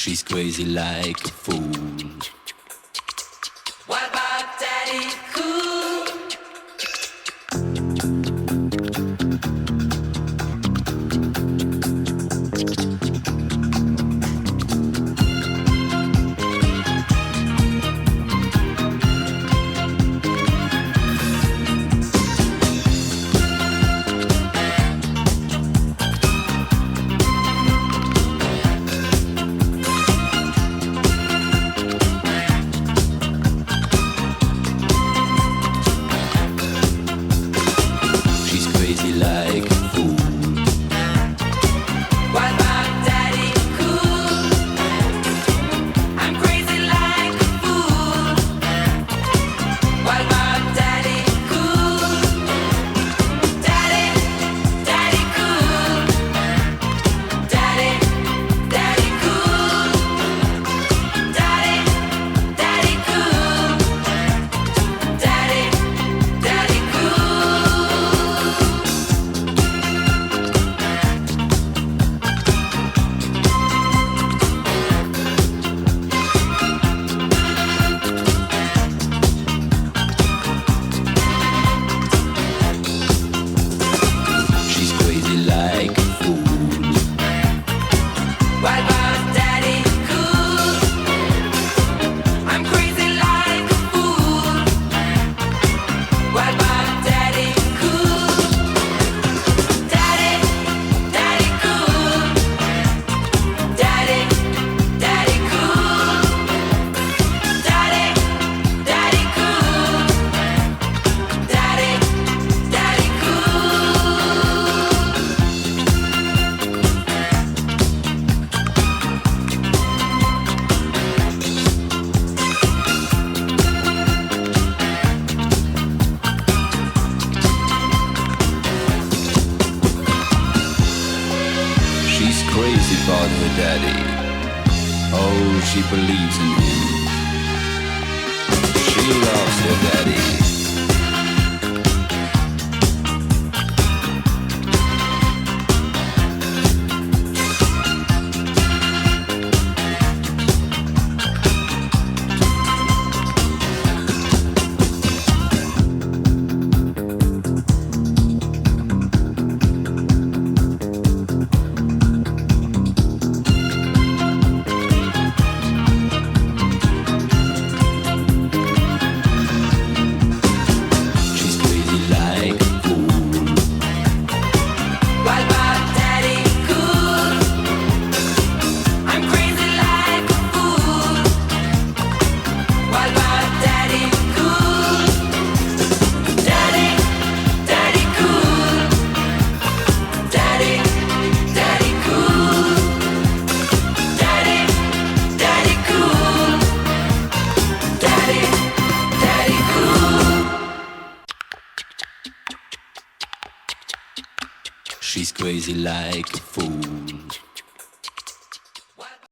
She's crazy like a fool. What about Daddy Cool? She's crazy like a fool. What about Daddy Cool? I'm crazy like a fool. What about Daddy Cool? Daddy, Daddy Cool. Daddy, Daddy Cool. Daddy, Daddy Cool. Daddy, Daddy Cool. She's crazy like a fool. What about Daddy Cool? I'm crazy like a fool. What about Daddy Cool? Daddy, Daddy Cool. Daddy, Daddy Cool. Daddy, Daddy Cool. Daddy, Daddy Cool. She's crazy about her daddy. Oh, she believes in him. She loves her daddy. She's crazy like a fool. What about Daddy Cool? I'm crazy like a fool. What about Daddy Cool? Daddy, Daddy Cool. Daddy, Daddy Cool. Daddy, Daddy Cool. Daddy, Daddy Cool. She's crazy like a fool.